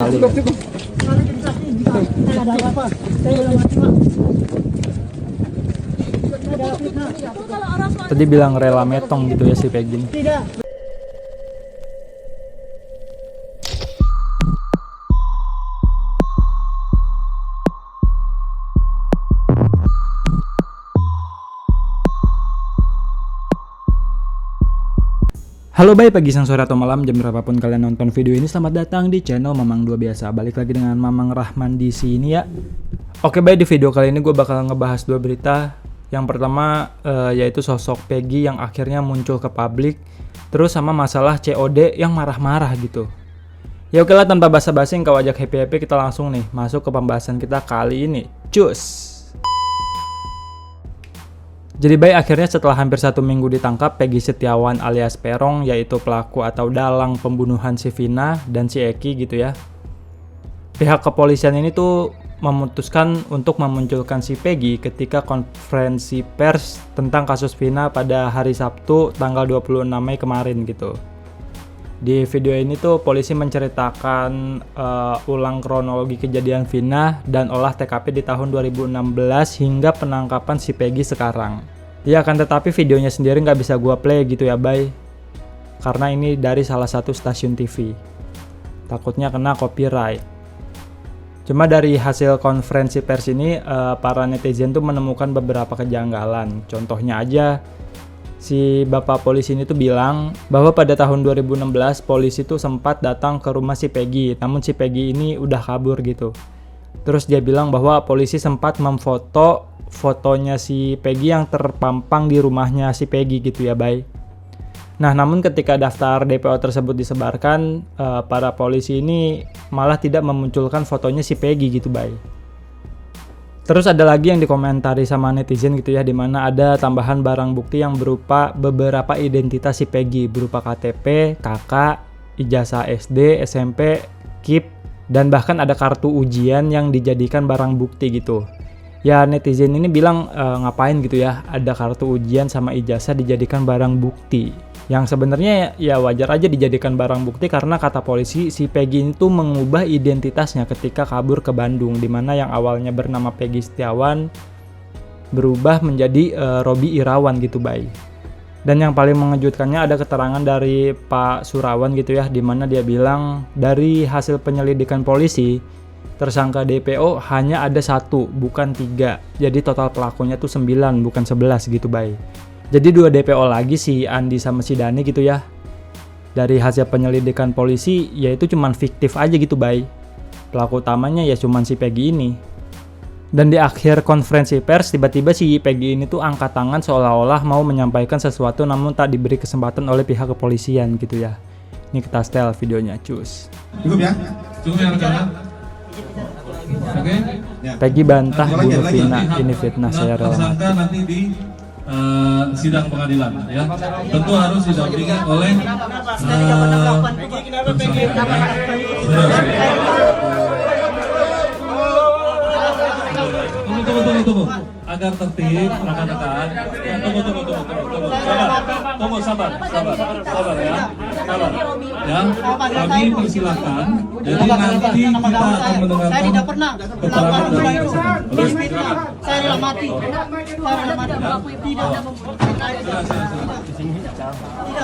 sekali. Tadi bilang rela metong gitu ya si Peggy. Halo baik pagi, siang, sore, atau malam, jam berapapun kalian nonton video ini, selamat datang di channel Mamang 2 Biasa. Balik lagi dengan Mamang Rahman di sini ya. Oke baik, di video kali ini gue bakal ngebahas dua berita. Yang pertama yaitu sosok Peggy yang akhirnya muncul ke publik, terus sama masalah COD yang marah-marah gitu. Ya oke lah, tanpa basa-basi kau ajak happy-happy, kita langsung nih masuk ke pembahasan kita kali ini. Cus! Jadi baik, akhirnya setelah hampir 1 minggu ditangkap, Peggy Setiawan alias Perong, yaitu pelaku atau dalang pembunuhan si Vina dan si Eki gitu ya. Pihak kepolisian ini tuh memutuskan untuk memunculkan si Peggy ketika konferensi pers tentang kasus Vina pada hari Sabtu tanggal 26 Mei kemarin gitu. Di video ini tuh polisi menceritakan ulang kronologi kejadian Vina dan olah TKP di tahun 2016 hingga penangkapan si Peggy sekarang. Ya akan tetapi videonya sendiri nggak bisa gua play gitu ya bay, karena ini dari salah satu stasiun TV. Takutnya kena copyright. Cuma dari hasil konferensi pers ini para netizen tuh menemukan beberapa kejanggalan. Contohnya aja, si bapak polisi ini tuh bilang bahwa pada tahun 2016 polisi tuh sempat datang ke rumah si Peggy, namun si Peggy ini udah kabur gitu. Terus dia bilang bahwa polisi sempat memfoto fotonya si Peggy yang terpampang di rumahnya si Peggy gitu ya bay. Nah namun ketika daftar DPO tersebut disebarkan, para polisi ini malah tidak memunculkan fotonya si Peggy gitu bay. Terus ada lagi yang dikomentari sama netizen gitu ya, dimana ada tambahan barang bukti yang berupa beberapa identitas si Peggy, berupa KTP, KK, ijazah SD, SMP, KIP, dan bahkan ada kartu ujian yang dijadikan barang bukti gitu. Ya netizen ini bilang ngapain gitu ya, ada kartu ujian sama ijazah dijadikan barang bukti. Yang sebenarnya ya wajar aja dijadikan barang bukti karena kata polisi si Peggy itu mengubah identitasnya ketika kabur ke Bandung, dimana yang awalnya bernama Peggy Setiawan berubah menjadi Robi Irawan gitu bay. Dan yang paling mengejutkannya ada keterangan dari Pak Surawan gitu ya, dimana dia bilang dari hasil penyelidikan polisi tersangka DPO hanya ada 1 bukan 3, jadi total pelakunya tuh 9 bukan 11 gitu bay. Jadi 2 DPO lagi, si Andi sama si Dani gitu ya. Dari hasil penyelidikan polisi yaitu cuman fiktif aja gitu bay. Pelaku utamanya ya cuman si Peggy ini. Dan di akhir konferensi pers tiba-tiba si Peggy ini tuh angkat tangan seolah-olah mau menyampaikan sesuatu namun tak diberi kesempatan oleh pihak kepolisian gitu ya. Ini kita setel videonya cus. Cukup ya? Cukup ya rekan. Oke. Peggy bantah bunuh Vina, ini fitnah, saya rela mati. Tersangka nanti di sidang pengadilan ya. Tentu harus didampingi oleh tunggu. Agar tertib rekan-rekan. Tunggu sabar ya. Kami persilakan. Jadi nanti kita akan mendengarkan keterangan dari tersangka. Saya rela mati.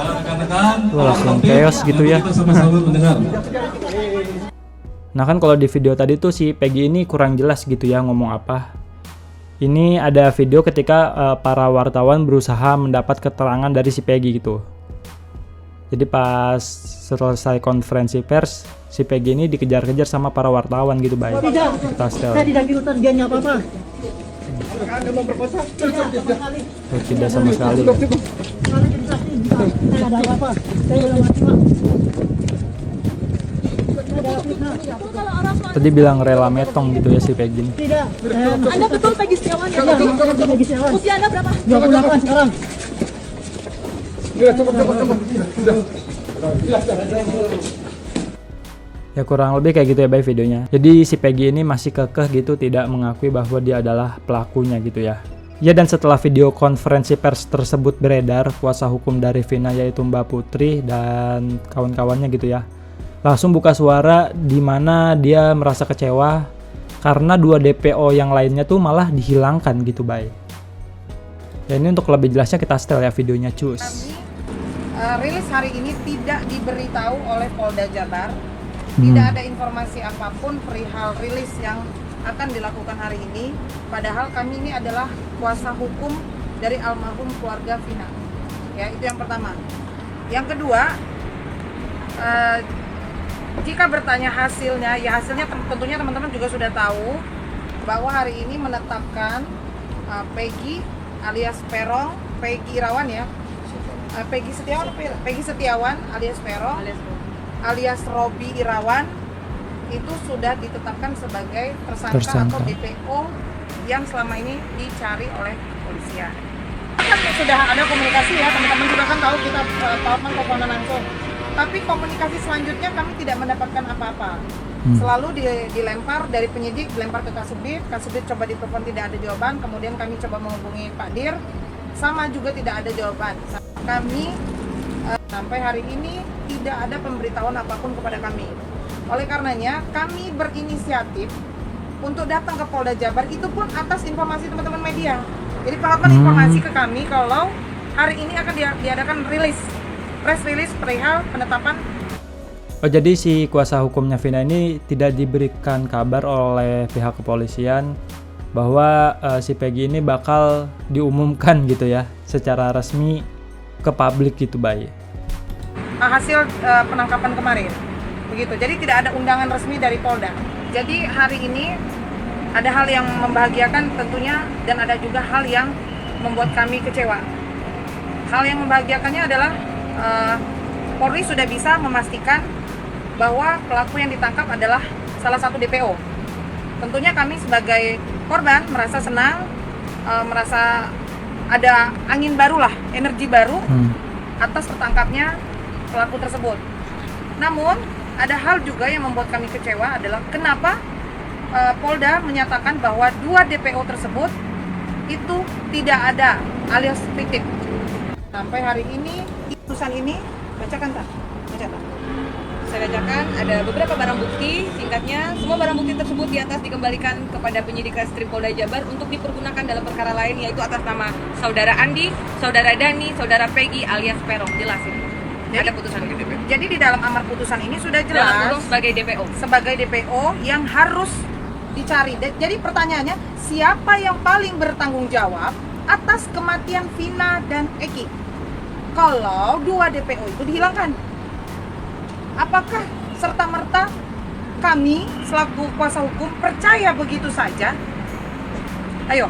Rekan-rekan, langsung chaos gitu ya. Kita sama-sama mendengar. Nah kan kalau di video tadi tuh si Peggy ini kurang jelas gitu ya ngomong apa. Ini ada video ketika para wartawan berusaha mendapat keterangan dari si Peggy gitu. Jadi pas selesai konferensi pers, si Peggy ini dikejar-kejar sama para wartawan gitu baik. Tidak, saya tidak bilang dia apa-apa. Tidak sama sekali. Saya ada apa-apa. Saya rela mati pak. Tadi bilang rela metong gitu ya si Peggy ini. Tidak. Anda betul Peggy Setiawan ya? Peggy Setiawan. Usia Anda berapa? 28 sekarang. Ya kurang lebih kayak gitu ya bay videonya. Jadi si Peggy ini masih kekeh gitu tidak mengakui bahwa dia adalah pelakunya gitu ya. Ya dan setelah video konferensi pers tersebut beredar, kuasa hukum dari Vina yaitu Mbak Putri dan kawan-kawannya gitu ya langsung buka suara di mana dia merasa kecewa karena 2 DPO yang lainnya tuh malah dihilangkan gitu, Bay. Ya ini untuk lebih jelasnya kita setel ya videonya, cus. Rilis hari ini tidak diberitahu oleh Polda Jabar, tidak ada informasi apapun perihal rilis yang akan dilakukan hari ini, padahal kami ini adalah kuasa hukum dari almarhum keluarga Vina. Ya, itu yang pertama. Yang kedua, jika bertanya hasilnya, ya hasilnya tentunya teman-teman juga sudah tahu bahwa hari ini menetapkan Peggy alias Perong, Peggy Irawan ya, Peggy Setiawan alias Perong, alias Robi Irawan itu sudah ditetapkan sebagai tersangka atau DPO yang selama ini dicari oleh kepolisian. Kan sudah ada komunikasi ya, teman-teman juga kan tahu kita teleponan langsung. Tapi komunikasi selanjutnya kami tidak mendapatkan apa-apa. Selalu dilempar dari penyidik, dilempar ke Kasubdit coba ditelepon tidak ada jawaban, kemudian kami coba menghubungi Pak Dir, sama juga tidak ada jawaban. Kami sampai hari ini tidak ada pemberitahuan apapun kepada kami. Oleh karenanya kami berinisiatif untuk datang ke Polda Jabar, itu pun atas informasi teman-teman media. Jadi Pak Hotman informasi ke kami kalau hari ini akan diadakan press release perihal penetapan. Oh, jadi si kuasa hukumnya Vina ini tidak diberikan kabar oleh pihak kepolisian bahwa si Peggy ini bakal diumumkan gitu ya secara resmi ke publik gitu, Bay. Hasil penangkapan kemarin begitu, jadi tidak ada undangan resmi dari Polda. Jadi hari ini ada hal yang membahagiakan tentunya, dan ada juga hal yang membuat kami kecewa. Hal yang membahagiakannya adalah Polri sudah bisa memastikan bahwa pelaku yang ditangkap adalah salah satu DPO. Tentunya kami sebagai korban merasa senang, merasa ada angin baru lah, energi baru atas tertangkapnya pelaku tersebut. Namun ada hal juga yang membuat kami kecewa adalah kenapa Polda menyatakan bahwa 2 DPO tersebut itu tidak ada alias fiktif. Sampai hari ini putusan ini bacakan tak? Saya bacakan, ada beberapa barang bukti, singkatnya semua barang bukti tersebut di atas dikembalikan kepada penyidik Reskrim Polda Jabar untuk dipergunakan dalam perkara lain, yaitu atas nama Saudara Andi, Saudara Dani, Saudara Peggy alias Perong. Jelas ini. Jadi, ada putusan DPO. Jadi di dalam amar putusan ini sudah jelas sebagai DPO yang harus dicari. Jadi pertanyaannya, siapa yang paling bertanggung jawab atas kematian Vina dan Eki kalau 2 DPO itu dihilangkan? Apakah serta-merta kami selaku kuasa hukum percaya begitu saja? Ayo,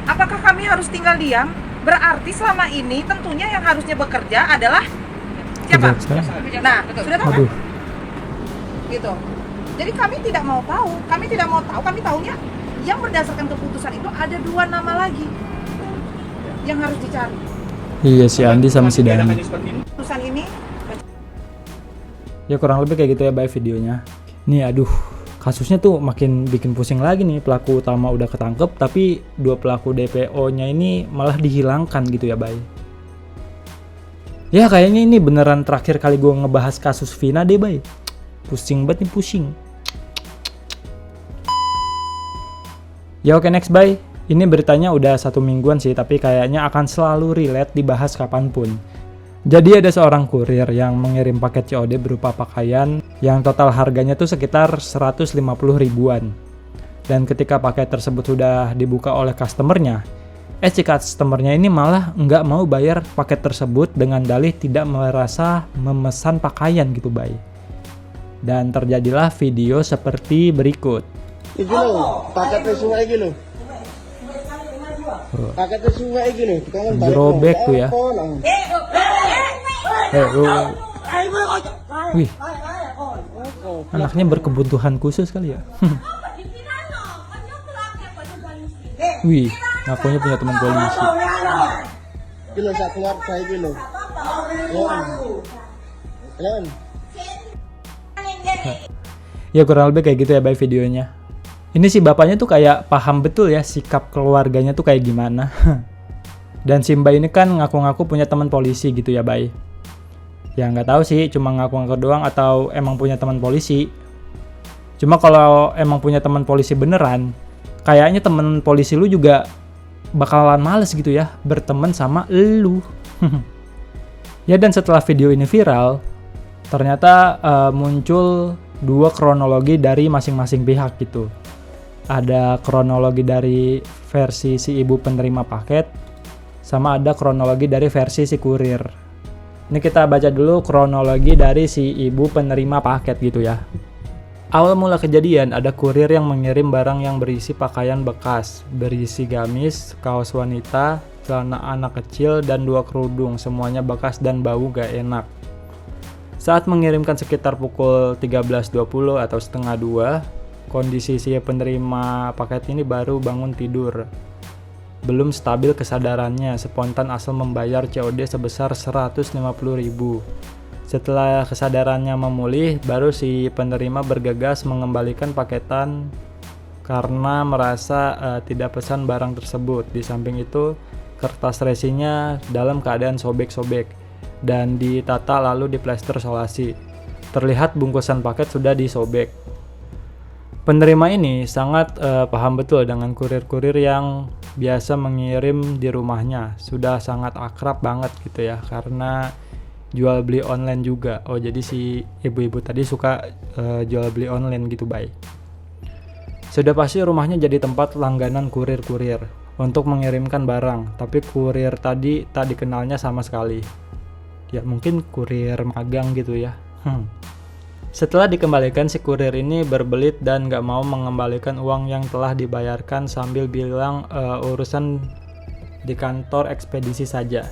apakah kami harus tinggal diam? Berarti selama ini tentunya yang harusnya bekerja adalah siapa? Nah, sudah tahu kan? Gitu. Jadi kami tidak mau tahu, kami tahunya yang berdasarkan keputusan itu ada 2 nama lagi yang harus dicari. Iya, si Andi sama si Dani. Keputusan ini Ya kurang lebih kayak gitu ya, Bay, videonya. Nih aduh, kasusnya tuh makin bikin pusing lagi nih. Pelaku utama udah ketangkep, tapi 2 pelaku DPO-nya ini malah dihilangkan gitu ya, Bay. Ya kayaknya ini beneran terakhir kali gue ngebahas kasus Vina deh, Bay. Pusing banget nih, pusing. Ya oke, next, Bay. Ini beritanya udah 1 mingguan sih, tapi kayaknya akan selalu relate dibahas kapanpun. Jadi ada seorang kurir yang mengirim paket COD berupa pakaian yang total harganya tuh sekitar 150 ribuan. Dan ketika paket tersebut sudah dibuka oleh customernya, si customernya ini malah nggak mau bayar paket tersebut dengan dalih tidak merasa memesan pakaian gitu, Bay. Dan terjadilah video seperti berikut. Iki loh, paketnya sungai iki loh. Paketnya sungai iki loh, kangen balik. Jerobek tuh ya. Wih, anaknya berkebutuhan khusus kali ya. Wih, ngakunya punya teman polisi. Kilo sak keluarga iki loh. Kalian. Ya kurang lebih kayak gitu ya, Bay, videonya. Ini si bapaknya tuh kayak paham betul ya sikap keluarganya tuh kayak gimana. Dan si Mbak ini kan ngaku-ngaku punya teman polisi gitu ya, Bay. Ya nggak tahu sih, cuma ngaku-ngaku doang atau emang punya teman polisi. Cuma kalau emang punya teman polisi beneran, kayaknya teman polisi lu juga bakalan males gitu ya berteman sama lu. Ya, dan setelah video ini viral, ternyata muncul 2 kronologi dari masing-masing pihak gitu. Ada kronologi dari versi si ibu penerima paket, sama ada kronologi dari versi si kurir. Ini kita baca dulu kronologi dari si ibu penerima paket gitu ya. Awal mula kejadian, ada kurir yang mengirim barang yang berisi pakaian bekas, berisi gamis, kaos wanita, celana anak kecil, dan 2 kerudung, semuanya bekas dan bau gak enak. Saat mengirimkan sekitar pukul 13.20 atau setengah 2, kondisi si penerima paket ini baru bangun tidur. Belum stabil kesadarannya, spontan asal membayar COD sebesar 150.000. Setelah kesadarannya memulih, baru si penerima bergegas mengembalikan paketan karena merasa tidak pesan barang tersebut. Di samping itu, kertas resinya dalam keadaan sobek-sobek dan ditata lalu diplester solasi. Terlihat bungkusan paket sudah disobek. Penerima ini sangat paham betul dengan kurir-kurir yang biasa mengirim di rumahnya. Sudah sangat akrab banget gitu ya, karena jual beli online juga. Oh, jadi si ibu-ibu tadi suka jual beli online gitu, baik. Sudah pasti rumahnya jadi tempat langganan kurir-kurir untuk mengirimkan barang, tapi kurir tadi tak dikenalnya sama sekali. Ya mungkin kurir magang gitu ya. Setelah dikembalikan, si kurir ini berbelit dan gak mau mengembalikan uang yang telah dibayarkan sambil bilang urusan di kantor ekspedisi saja.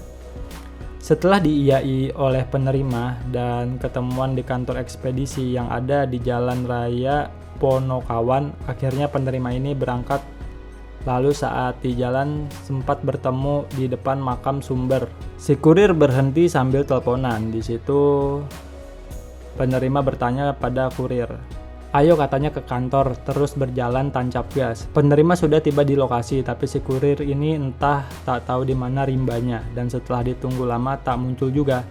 Setelah diiyai oleh penerima dan ketemuan di kantor ekspedisi yang ada di Jalan Raya Ponokawan, akhirnya penerima ini berangkat. Lalu saat di jalan sempat bertemu di depan makam Sumber. Si kurir berhenti sambil teleponan. Di situ penerima bertanya pada kurir, "Ayo," katanya, "ke kantor," terus berjalan tancap gas. Penerima sudah tiba di lokasi, tapi si kurir ini entah tak tahu di mana rimbanya, dan setelah ditunggu lama tak muncul juga.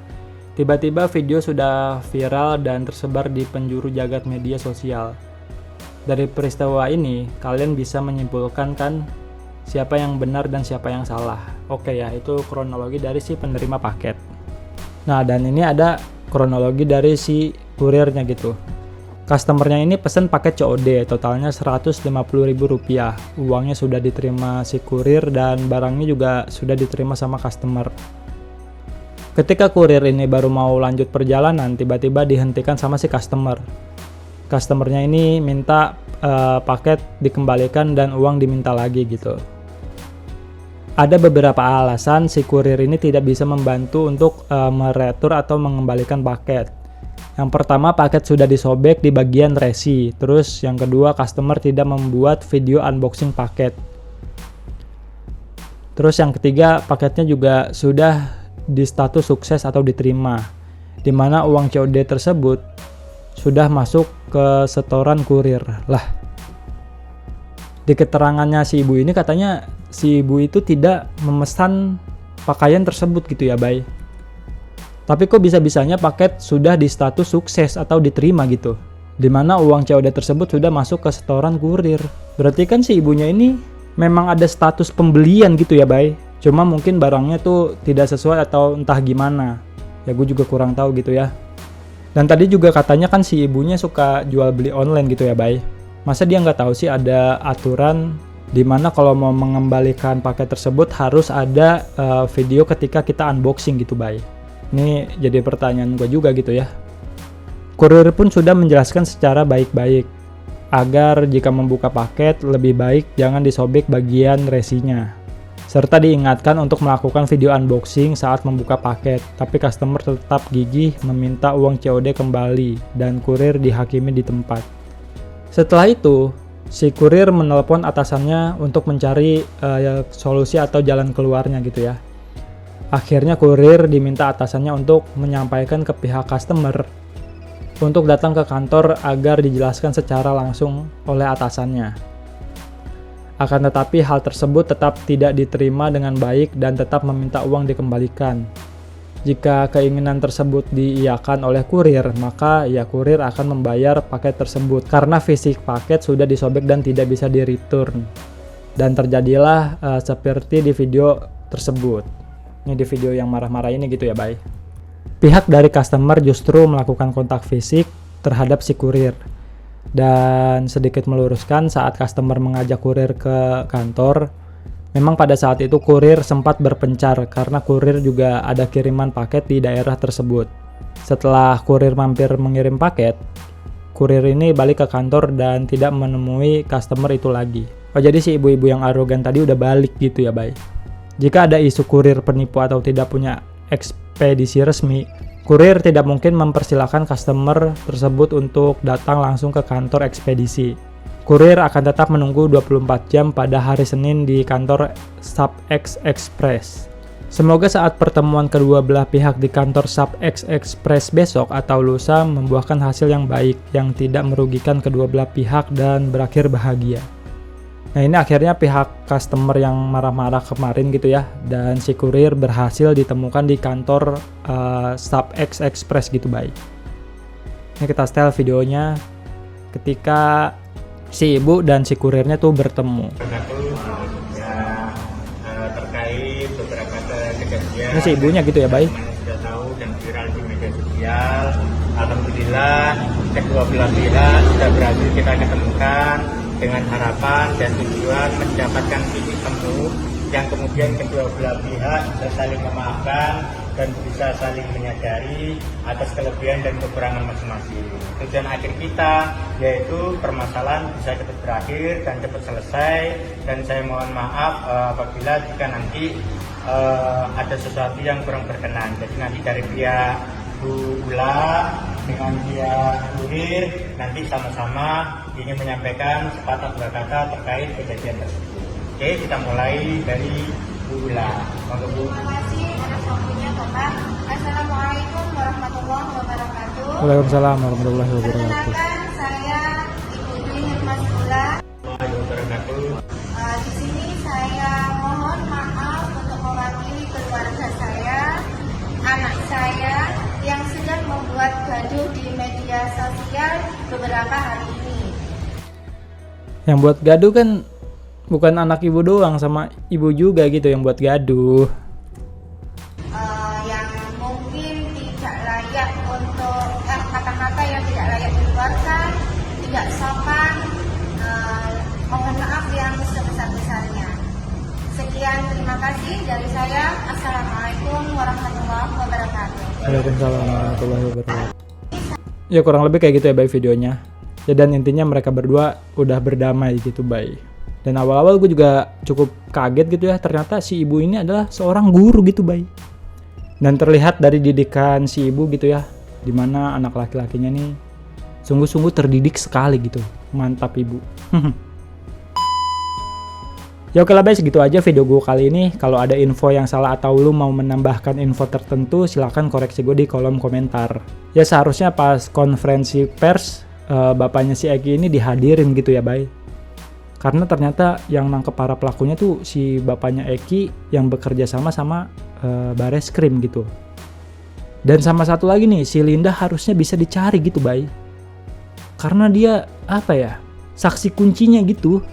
Tiba-tiba video sudah viral dan tersebar di penjuru jagat media sosial. Dari peristiwa ini, kalian bisa menyimpulkan kan siapa yang benar dan siapa yang salah. Oke ya, itu kronologi dari si penerima paket. Nah, dan ini ada kronologi dari si kurirnya gitu. Customernya ini pesen paket COD, totalnya Rp150.000. Uangnya sudah diterima si kurir dan barangnya juga sudah diterima sama customer. Ketika kurir ini baru mau lanjut perjalanan, tiba-tiba dihentikan sama si customer. Customernya ini minta paket dikembalikan dan uang diminta lagi gitu. Ada beberapa alasan si kurir ini tidak bisa membantu untuk meretur atau mengembalikan paket. Yang pertama, paket sudah disobek di bagian resi. Terus yang kedua, customer tidak membuat video unboxing paket. Terus yang ketiga, paketnya juga sudah di status sukses atau diterima, di mana uang COD tersebut sudah masuk ke setoran kurir. Lah, di keterangannya si ibu ini katanya si ibu itu tidak memesan pakaian tersebut gitu ya, Bay. Tapi kok bisa-bisanya paket sudah di status sukses atau diterima gitu, dimana uang COD tersebut sudah masuk ke setoran kurir. Berarti kan si ibunya ini memang ada status pembelian gitu ya, Bay. Cuma mungkin barangnya tuh tidak sesuai atau entah gimana. Ya gue juga kurang tahu gitu ya. Dan tadi juga katanya kan si ibunya suka jual beli online gitu ya, Bay. Masa dia nggak tahu sih ada aturan dimana kalau mau mengembalikan paket tersebut harus ada video ketika kita unboxing gitu, Bay. Ini jadi pertanyaan gue juga gitu ya. Kurir pun sudah menjelaskan secara baik-baik agar jika membuka paket lebih baik jangan disobek bagian resinya, serta diingatkan untuk melakukan video unboxing saat membuka paket. Tapi customer tetap gigih meminta uang COD kembali dan kurir dihakimi di tempat. Setelah itu, si kurir menelpon atasannya untuk mencari solusi atau jalan keluarnya gitu ya. Akhirnya kurir diminta atasannya untuk menyampaikan ke pihak customer untuk datang ke kantor agar dijelaskan secara langsung oleh atasannya. Akan tetapi hal tersebut tetap tidak diterima dengan baik dan tetap meminta uang dikembalikan. Jika keinginan tersebut diiyakan oleh kurir, maka ya kurir akan membayar paket tersebut karena fisik paket sudah disobek dan tidak bisa di-return. Dan terjadilah seperti di video tersebut. Ini di video yang marah-marah ini gitu ya, Bay. Pihak dari customer justru melakukan kontak fisik terhadap si kurir. Dan sedikit meluruskan, saat customer mengajak kurir ke kantor, memang pada saat itu kurir sempat berpencar karena kurir juga ada kiriman paket di daerah tersebut. Setelah kurir mampir mengirim paket, kurir ini balik ke kantor dan tidak menemui customer itu lagi. Oh, jadi si ibu-ibu yang arogan tadi udah balik gitu ya, Bay. Jika ada isu kurir penipu atau tidak punya ekspedisi resmi, kurir tidak mungkin mempersilahkan customer tersebut untuk datang langsung ke kantor ekspedisi. Kurir akan tetap menunggu 24 jam pada hari Senin di kantor SubX Express. Semoga saat pertemuan kedua belah pihak di kantor SubX Express besok atau lusa membuahkan hasil yang baik yang tidak merugikan kedua belah pihak dan berakhir bahagia. Nah, ini akhirnya pihak customer yang marah-marah kemarin gitu ya, dan si kurir berhasil ditemukan di kantor SubX Express gitu, baik. Ini kita setel videonya ketika si ibu dan si kurirnya tuh bertemu. Terkait beberapa kejadian. Ini si ibunya gitu ya, baik. Sudah tahu dan viral di media sosial. Alhamdulillah kedua belah pihak sudah berhasil kita ketemukan dengan harapan dan tujuan mendapatkan titik temu yang kemudian kedua belah pihak bisa saling memaafkan dan bisa saling menyadari atas kelebihan dan kekurangan masing-masing. Tujuan akhir kita yaitu permasalahan bisa cepat berakhir dan cepat selesai, dan saya mohon maaf apabila jika nanti ada sesuatu yang kurang berkenan. Jadi nanti dari pihak Bu Ula dengan pihak kurir nanti sama-sama ingin menyampaikan sepatah dua kata terkait kejadian tersebut. Oke, kita mulai dari Bu Ula. Bu. Terima kasih atas waktunya Bapak. Assalamualaikum warahmatullahi wabarakatuh. Waalaikumsalam warahmatullahi wabarakatuh. Perkenalkan, saya Ibu Dwi Nurmas Ula. Di sini saya mohon maaf untuk mewakili keluarga saya, anak saya yang sedang membuat gaduh di media sosial beberapa hari ini. Yang buat gaduh kan bukan anak ibu doang, sama ibu juga gitu yang buat gaduh. Yang mungkin tidak layak untuk kata-kata yang tidak layak dikeluarkan, tidak sopan. Mohon maaf yang sebesar-besarnya. Sekian, terima kasih dari saya. Assalamualaikum warahmatullahi wabarakatuh. Waalaikumsalam warahmatullahi wabarakatuh. Ya kurang lebih kayak gitu ya, Bay, videonya. Ya, dan intinya mereka berdua udah berdamai gitu, Bay. Dan awal-awal gue juga cukup kaget gitu ya, ternyata si ibu ini adalah seorang guru gitu, Bay. Dan terlihat dari didikan si ibu gitu ya, dimana anak laki-lakinya nih sungguh-sungguh terdidik sekali gitu. Mantap ibu. Ya oke lah, Bay, segitu aja video gue kali ini. Kalau ada info yang salah atau lu mau menambahkan info tertentu, silahkan koreksi gue di kolom komentar. Ya seharusnya pas konferensi pers bapaknya si Eki ini dihadirin gitu ya, Bay. Karena ternyata yang nangkep para pelakunya tuh si bapaknya Eki yang bekerja sama Bareskrim gitu. Dan sama satu lagi nih, si Linda harusnya bisa dicari gitu, Bay. Karena dia apa ya, saksi kuncinya gitu.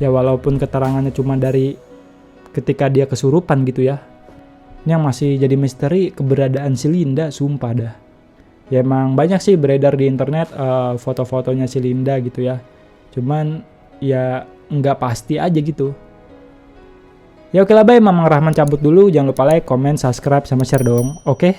Ya walaupun keterangannya cuma dari ketika dia kesurupan gitu ya. Ini yang masih jadi misteri keberadaan si Linda, sumpah dah. Ya emang banyak sih beredar di internet foto-fotonya si Linda gitu ya. Cuman ya nggak pasti aja gitu. Ya oke lah, Bay, Mamang Rahman cabut dulu. Jangan lupa like, comment, subscribe, sama share dong. Oke?